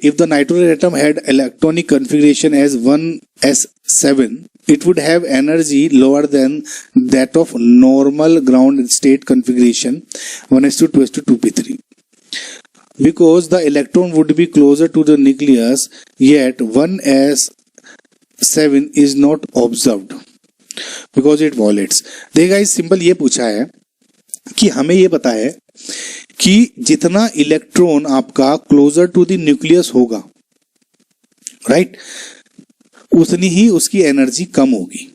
if the nitrogen atom had electronic configuration as 1s7, it would have energy lower than that of normal ground state configuration 1s2, 2s2, 2p3. Because the electron would be closer to the nucleus, yet 1s7 is not observed because it violates. देखिए guys, simple ये पूछा है कि हमें ये पता है कि जितना इलेक्ट्रॉन आपका क्लोजर टू द न्यूक्लियस होगा, राइट, उतनी ही उसकी एनर्जी कम होगी।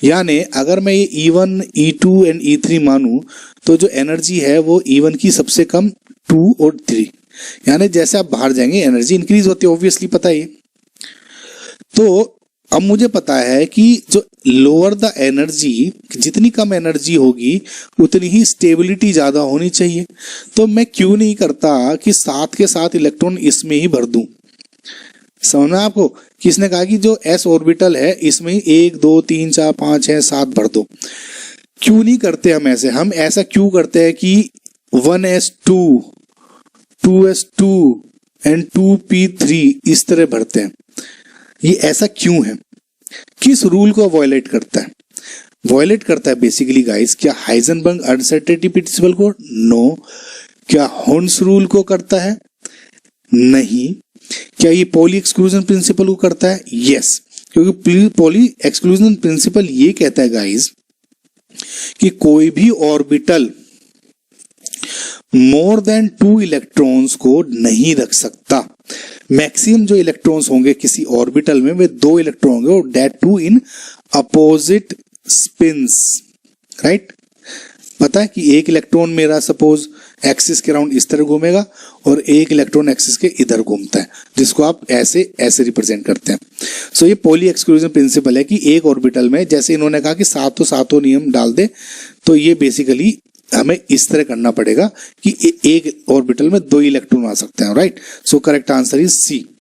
यानी अगर मैं ये E1, E2 एंड E3 मानूं तो जो एनर्जी है वो E1 की सबसे कम 2 और 3, यानी जैसे आप बाहर जाएंगे एनर्जी इंक्रीज होती है, ऑब्वियसली पता है। तो अब मुझे पता है कि जो लोअर द एनर्जी, जितनी कम एनर्जी होगी उतनी ही स्टेबिलिटी ज्यादा होनी चाहिए। तो मैं क्यों नहीं करता कि साथ के साथ इलेक्ट्रॉन इसमें ही भर दूं। समझना आपको? किसने कहा कि जो s ऑर्बिटल है इसमें ही 1 2 3 4 5 6 7 भर दो। क्यों नहीं करते हम ऐसे? हम ऐसा क्यों करते हैं कि 1s2, 2s2 एंड 2p3 इस तरह भरते हैं? ये ऐसा क्यों है? किस रूल को वॉयलेट करता है? वॉयलेट करता है बेसिकली गाइस, क्या हाइजेनबर्ग अनसर्टेनिटी प्रिंसिपल को? नो। क्या हॉर्न्स रूल को करता है? नहीं। क्या ये पॉली एक्सक्लूजन प्रिंसिपल को करता है? यस। क्योंकि पॉली एक्सक्लूजन प्रिंसिपल ये कहता है गाइस कि कोई भी ऑर्बिटल मोर देन 2 इलेक्ट्रॉन्स को नहीं रख सकता। मैक्सिमम जो इलेक्ट्रॉन्स होंगे किसी ऑर्बिटल में वे 2 इलेक्ट्रॉन होंगे, और that 2 in opposite spins, right. पता है कि एक इलेक्ट्रॉन मेरा सपोज एक्सिस के अराउंड इस तरह घूमेगा और एक इलेक्ट्रॉन एक्सिस के इधर घूमता है, जिसको आप ऐसे ऐसे रिप्रेजेंट करते हैं। सो ये पॉली एक्सक्लूजन प्रिंसिपल है कि एक ऑर्बिटल में, जैसे इन्होंने कहा कि सातों नियम डाल दे, तो ये बेसिकली हमें इस तरह करना पड़ेगा कि एक ऑर्बिटल में 2 इलेक्ट्रॉन आ सकते हैं, right. So correct answer is C.